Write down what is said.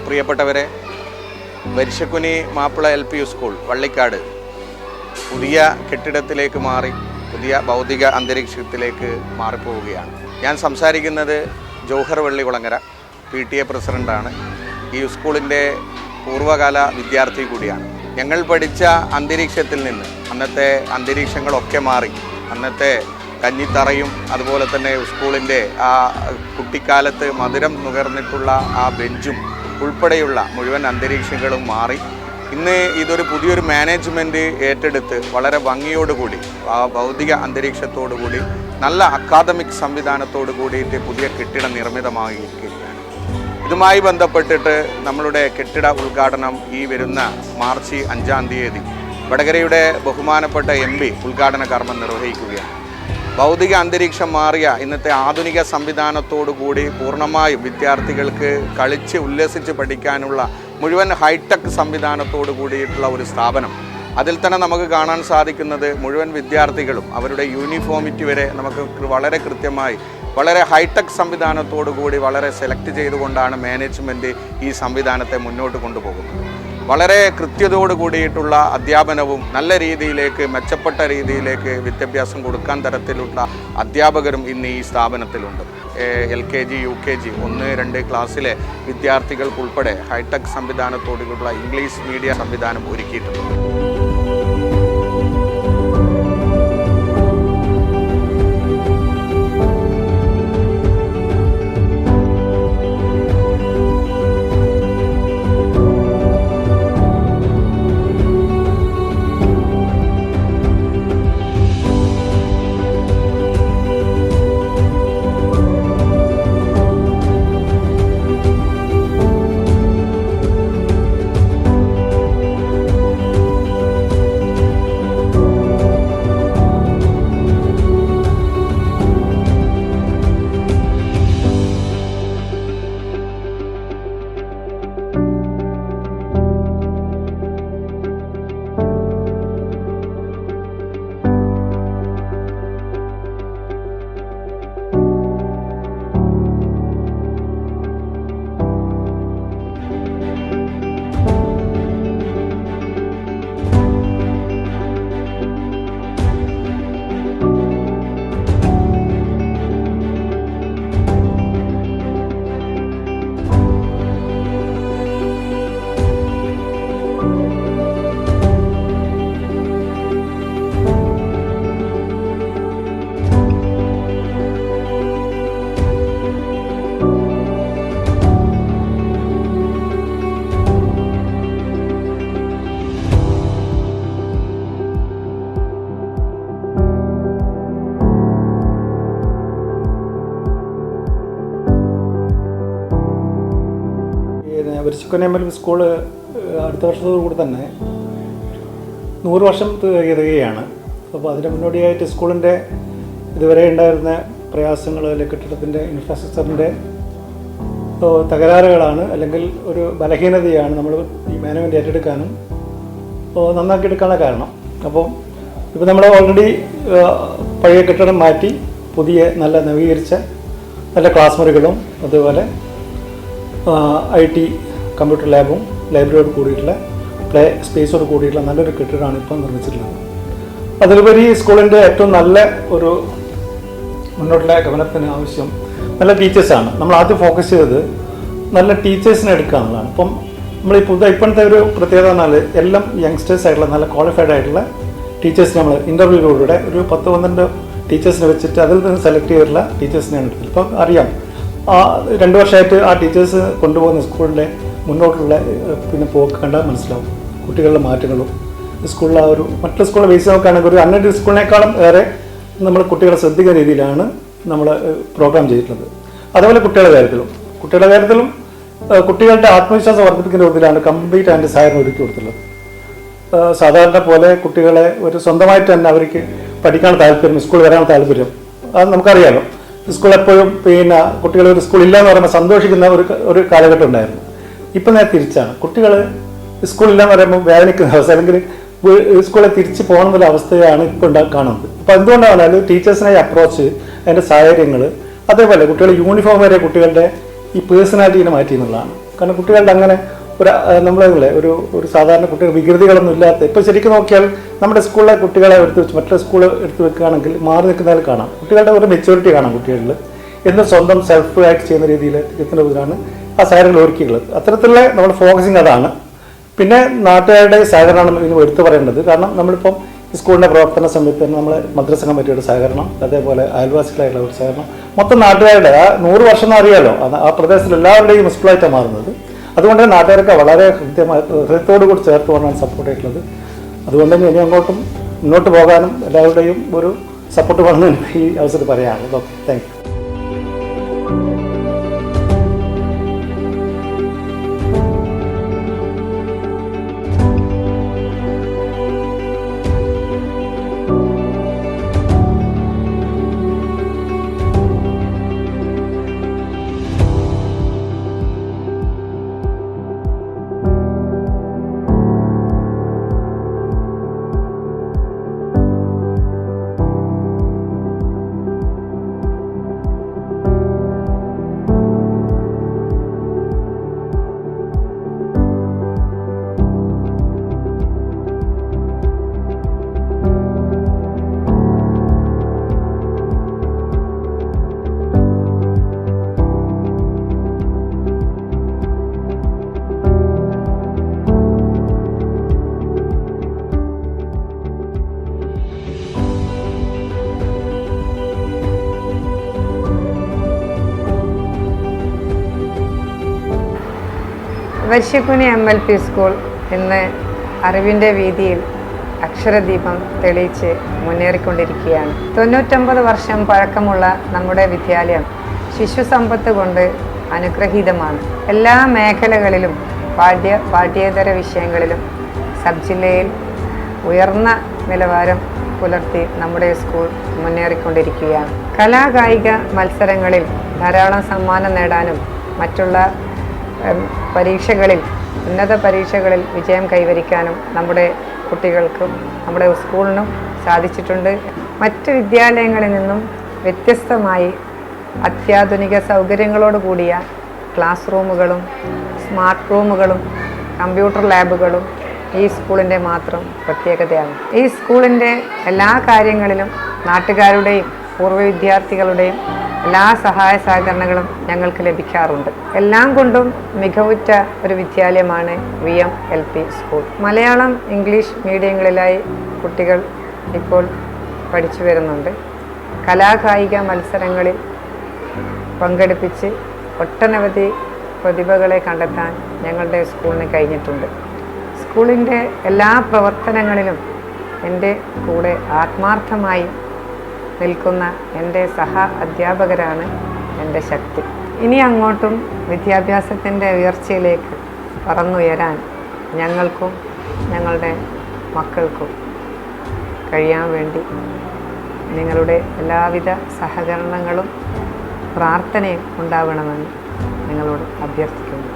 പ്രിയപ്പെട്ടവരെ, വരിശക്കുനി Mappila LP school Vallikkad പുതിയ കെട്ടിടത്തിലേക്ക് മാറി പുതിയ ഭൗതിക അന്തരീക്ഷത്തിലേക്ക് മാറിപ്പോവുകയാണ്. ഞാൻ സംസാരിക്കുന്നത് ജോഹർ വള്ളികുളങ്ങര, PTA പ്രസിഡൻ്റാണ്. ഈ സ്കൂളിൻ്റെ പൂർവ്വകാല വിദ്യാർത്ഥി കൂടിയാണ്. ഞങ്ങൾ പഠിച്ച അന്തരീക്ഷത്തിൽ നിന്ന് അന്നത്തെ അന്തരീക്ഷങ്ങളൊക്കെ മാറി. അന്നത്തെ കഞ്ഞിത്തറയും അതുപോലെ തന്നെ സ്കൂളിൻ്റെ ആ കുട്ടിക്കാലത്ത് മധുരം നുകർന്നിട്ടുള്ള ആ ബെഞ്ചും ഉൾപ്പെടെയുള്ള മുഴുവൻ അന്തരീക്ഷങ്ങളും മാറി. ഇന്ന് ഇതൊരു പുതിയൊരു മാനേജ്മെൻറ്റ് ഏറ്റെടുത്ത് വളരെ ഭംഗിയോടുകൂടി ആ ഭൗതിക അന്തരീക്ഷത്തോടുകൂടി നല്ല അക്കാദമിക് സംവിധാനത്തോടു കൂടിയിട്ട് പുതിയ കെട്ടിടം നിർമ്മിതമായിരിക്കുകയാണ്. ഇതുമായി ബന്ധപ്പെട്ടിട്ട് നമ്മളുടെ കെട്ടിട ഉദ്ഘാടനം ഈ വരുന്ന മാർച്ച് 5-ാം തീയതി വടകരയുടെ ബഹുമാനപ്പെട്ട MP ഉദ്ഘാടന കർമ്മം നിർവഹിക്കുകയാണ്. ഭൗതിക അന്തരീക്ഷം മാറിയ ഇന്നത്തെ ആധുനിക സംവിധാനത്തോടുകൂടി പൂർണ്ണമായും വിദ്യാർത്ഥികൾക്ക് കളിച്ച് ഉല്ലസിച്ച് പഠിക്കാനുള്ള മുഴുവൻ ഹൈടെക് സംവിധാനത്തോടു കൂടിയിട്ടുള്ള ഒരു സ്ഥാപനം. അതിൽ തന്നെ നമുക്ക് കാണാൻ സാധിക്കുന്നത് മുഴുവൻ വിദ്യാർത്ഥികളും അവരുടെ യൂണിഫോമിറ്റി വരെ നമുക്ക് വളരെ കൃത്യമായി വളരെ ഹൈടെക് സംവിധാനത്തോടു കൂടി വളരെ സെലക്ട് ചെയ്തുകൊണ്ടാണ് മാനേജ്മെൻറ്റ് ഈ സംവിധാനത്തെ മുന്നോട്ട് കൊണ്ടുപോകുന്നത്. വളരെ കൃത്യതയോട് കൂടിയിട്ടുള്ള അധ്യാപനവും നല്ല രീതിയിലേക്ക് മെച്ചപ്പെട്ട രീതിയിലേക്ക് വിദ്യാഭ്യാസം കൊടുക്കാൻ തരത്തിലുള്ള അധ്യാപകരും ഇന്ന് ഈ സ്ഥാപനത്തിലുണ്ട്. LKG UKG 1-2 ക്ലാസ്സിലെ വിദ്യാർത്ഥികൾക്കുൾപ്പെടെ ഹൈടെക് സംവിധാനത്തോടുകൂടിയുള്ള ഇംഗ്ലീഷ് മീഡിയം സംവിധാനം ഒരുക്കിയിട്ടുണ്ട്. വരിശക്കുനി MLP സ്കൂള് അടുത്ത വർഷത്തോടുകൂടി തന്നെ 100 വർഷം തികയുകയാണ്. അപ്പോൾ അതിന് മുന്നോടിയായിട്ട് സ്കൂളിൻ്റെ ഇതുവരെ ഉണ്ടായിരുന്ന പ്രയാസങ്ങൾ അല്ലെങ്കിൽ കെട്ടിടത്തിൻ്റെ ഇൻഫ്രാസ്ട്രക്ചറിൻ്റെ തകരാറുകളാണ് അല്ലെങ്കിൽ ഒരു ബലഹീനതയാണ് നമ്മൾ ഈ മാനേജ്മെൻറ്റ് ഏറ്റെടുക്കാനും നന്നാക്കി എടുക്കാനുള്ള കാരണം. അപ്പോൾ ഇപ്പോൾ നമ്മൾ ഓൾറെഡി പഴയ കെട്ടിടം മാറ്റി പുതിയ നല്ല നവീകരിച്ച നല്ല ക്ലാസ് മുറികളും അതുപോലെ IT കമ്പ്യൂട്ടർ ലാബും ലൈബ്രറിയോട് കൂടിയിട്ടുള്ള പ്ലേ സ്പേസോട് കൂടിയിട്ടുള്ള നല്ലൊരു കെട്ടിടമാണ് ഇപ്പോൾ നിർമ്മിച്ചിട്ടുള്ളത്. അതിലുപരി സ്കൂളിൻ്റെ ഏറ്റവും നല്ല ഒരു മുന്നോട്ടുള്ള ഗമനത്തിന് ആവശ്യം നല്ല ടീച്ചേഴ്സാണ്. നമ്മൾ ആദ്യം ഫോക്കസ് ചെയ്തത് നല്ല ടീച്ചേഴ്സിനെ എടുക്കുക എന്നുള്ളതാണ്. ഇപ്പം നമ്മൾ ഇപ്പോഴത്തെ ഒരു പ്രത്യേകത എന്നാൽ എല്ലാം യങ്സ്റ്റേഴ്സ് ആയിട്ടുള്ള നല്ല ക്വാളിഫൈഡ് ആയിട്ടുള്ള ടീച്ചേഴ്സിനെ നമ്മൾ ഇൻ്റർവ്യൂയിലൂടെ ഒരു 10-12 ടീച്ചേഴ്സിനെ വെച്ചിട്ട് അതിൽ നിന്ന് സെലക്ട് ചെയ്തിട്ടുള്ള ടീച്ചേഴ്സിനെയാണ് എടുത്തത്. ഇപ്പം അറിയാം 2 വർഷമായിട്ട് ആ ടീച്ചേഴ്സ് കൊണ്ടുപോകുന്ന സ്കൂളിൻ്റെ മുന്നോട്ടുള്ള പോക്ക് കണ്ടാൽ മനസ്സിലാവും കുട്ടികളുടെ മാറ്റങ്ങളും. സ്കൂളിൽ ആ ഒരു മറ്റുള്ള സ്കൂളിൽ ബേസ് നോക്കുകയാണെങ്കിൽ ഒരു അൺഎയ്ഡഡ് സ്കൂളിനേക്കാളും ഏറെ നമ്മൾ കുട്ടികളെ ശ്രദ്ധിക്കുന്ന രീതിയിലാണ് നമ്മൾ പ്രോഗ്രാം ചെയ്തിട്ടുള്ളത്. അതുപോലെ കുട്ടികളുടെ കാര്യത്തിലും കുട്ടികളുടെ ആത്മവിശ്വാസം വർദ്ധിപ്പിക്കുന്ന രീതിയിലാണ് കംപ്ലീറ്റ് അതിൻ്റെ സഹായം ഒരുക്കി കൊടുത്തുള്ളത്. സാധാരണ പോലെ കുട്ടികളെ ഒരു സ്വന്തമായിട്ട് തന്നെ അവർക്ക് പഠിക്കാൻ താല്പര്യം, സ്കൂളിൽ വരാൻ താല്പര്യം, അത് നമുക്കറിയാമല്ലോ. സ്കൂൾ എപ്പോഴും കുട്ടികൾ ഒരു സ്കൂളില്ലാന്ന് പറയുമ്പോൾ സന്തോഷിക്കുന്ന ഒരു കാലഘട്ടം ഉണ്ടായിരുന്നു. ഇപ്പം നേരെ തിരിച്ചാണ്. കുട്ടികൾ സ്കൂളില്ലാന്ന് പറയുമ്പോൾ വേദനിക്കുന്ന അവസ്ഥ അല്ലെങ്കിൽ സ്കൂളിൽ തിരിച്ച് പോകണമെന്നുള്ള അവസ്ഥയാണ് ഇപ്പോൾ കാണുന്നത്. അപ്പോൾ എന്തുകൊണ്ടാണ് ടീച്ചേഴ്സിനെ അപ്രോച്ച്, അതിൻ്റെ സാഹചര്യങ്ങൾ അതേപോലെ കുട്ടികൾ യൂണിഫോം വരെ കുട്ടികളുടെ ഈ പേഴ്സണാലിറ്റീനെ മാറ്റി എന്നുള്ളതാണ്. കാരണം കുട്ടികളുടെ അങ്ങനെ ഒരു നമ്മളെ ഒരു സാധാരണ കുട്ടികൾ വികൃതികളൊന്നും ഇല്ലാത്ത, ഇപ്പോൾ ശരിക്കും നോക്കിയാൽ നമ്മുടെ സ്കൂളിലെ കുട്ടികളെ എടുത്ത് വെച്ച് മറ്റുള്ള സ്കൂൾ എടുത്ത് വെക്കുകയാണെങ്കിൽ മാറി നിൽക്കുന്നതിൽ കാണാം കുട്ടികളുടെ ഒരു മെച്യൂരിറ്റി കാണാം കുട്ടികളിൽ, എന്ന് സ്വന്തം സെൽഫ് ആയിട്ട് ചെയ്യുന്ന രീതിയിൽ എത്തുന്നതിനാണ് ആ സാഹചര്യങ്ങൾ ഒരുക്കിയുള്ളത്. അത്തരത്തിലുള്ള നമ്മുടെ ഫോക്കസിങ് അതാണ്. പിന്നെ നാട്ടുകാരുടെ സഹകരണമാണ് ഇതിന് എടുത്തു പറയേണ്ടത്. കാരണം നമ്മളിപ്പം ഈ സ്കൂളിൻ്റെ പ്രവർത്തന സമയത്ത് തന്നെ നമ്മൾ മദ്രസ കമ്മിറ്റിയുടെ സഹകരണം, അതേപോലെ അയൽവാസികളായിട്ടുള്ള ഒരു സഹകരണം, മൊത്തം നാട്ടുകാരുടെ ആ 100 വർഷം എന്ന് അറിയാലോ, ആ പ്രദേശത്തിൽ എല്ലാവരുടെയും സ്കൂളായിട്ടാണ് മാറുന്നത്. അതുകൊണ്ട് തന്നെ നാട്ടുകാരൊക്കെ വളരെ ഹൃദയത്തോടു കൂടി ചേർത്ത് കൊണ്ടാണ് സപ്പോർട്ട് ആയിട്ടുള്ളത്. അതുകൊണ്ട് തന്നെ ഇനി അങ്ങോട്ടും മുന്നോട്ട് പോകാനും എല്ലാവരുടെയും ഒരു സപ്പോർട്ട് വേണമെന്ന് ഈ അവസരത്തിൽ പറയാനുള്ളത്. Okay, thank you. വർഷ്യക്കുനി MLP സ്കൂൾ ഇന്ന് അറിവിൻ്റെ വീതിയിൽ അക്ഷരദീപം തെളിയിച്ച് മുന്നേറിക്കൊണ്ടിരിക്കുകയാണ്. 99 വർഷം പഴക്കമുള്ള നമ്മുടെ വിദ്യാലയം ശിശു സമ്പത്ത് കൊണ്ട് അനുഗ്രഹീതമാണ്. എല്ലാ മേഖലകളിലും പാഠ്യേതര വിഷയങ്ങളിലും സബ് ജില്ലയിൽ ഉയർന്ന നിലവാരം പുലർത്തി നമ്മുടെ സ്കൂൾ മുന്നേറിക്കൊണ്ടിരിക്കുകയാണ്. കലാകായിക മത്സരങ്ങളിൽ ധാരാളം സമ്മാനം നേടാനും മറ്റുള്ള ഉന്നത പരീക്ഷകളിൽ വിജയം കൈവരിക്കാനും നമ്മുടെ കുട്ടികൾക്കും നമ്മുടെ സ്കൂളിനും സാധിച്ചിട്ടുണ്ട്. മറ്റ് വിദ്യാലയങ്ങളിൽ നിന്നും വ്യത്യസ്തമായി അത്യാധുനിക സൗകര്യങ്ങളോട് കൂടിയ ക്ലാസ് റൂമുകളും സ്മാർട്ട് റൂമുകളും കമ്പ്യൂട്ടർ ലാബുകളും ഈ സ്കൂളിൻ്റെ മാത്രം പ്രത്യേകതയാണ്. ഈ സ്കൂളിൻ്റെ എല്ലാ കാര്യങ്ങളിലും നാട്ടുകാരുടെയും പൂർവ്വ വിദ്യാർത്ഥികളുടെയും എല്ലാ സഹായ സഹകരണങ്ങളും ഞങ്ങൾക്ക് ലഭിക്കാറുണ്ട്. എല്ലാം കൊണ്ടും മികവുറ്റ ഒരു വിദ്യാലയമാണ് VMLP സ്കൂൾ. മലയാളം ഇംഗ്ലീഷ് മീഡിയങ്ങളിലായി കുട്ടികൾ ഇപ്പോൾ പഠിച്ചു വരുന്നുണ്ട്. കലാകായിക മത്സരങ്ങളിൽ പങ്കെടുപ്പിച്ച് ഒട്ടനവധി പ്രതിഭകളെ കണ്ടെത്താൻ ഞങ്ങളുടെ സ്കൂളിന് കഴിഞ്ഞിട്ടുണ്ട്. സ്കൂളിൻ്റെ എല്ലാ പ്രവർത്തനങ്ങളിലും എൻ്റെ കൂടെ ആത്മാർത്ഥമായി നിൽക്കുന്ന എൻ്റെ സഹ അധ്യാപകരാണ് എൻ്റെ ശക്തി. ഇനി അങ്ങോട്ടും വിദ്യാഭ്യാസത്തിൻ്റെ ഉയർച്ചയിലേക്ക് പറന്നുയരാൻ ഞങ്ങൾക്കും ഞങ്ങളുടെ മക്കൾക്കും കഴിയാൻ വേണ്ടി നിങ്ങളുടെ എല്ലാവിധ സഹകരണങ്ങളും പ്രാർത്ഥനയും ഉണ്ടാവണമെന്ന് നിങ്ങളോട് അഭ്യർത്ഥിക്കുന്നു.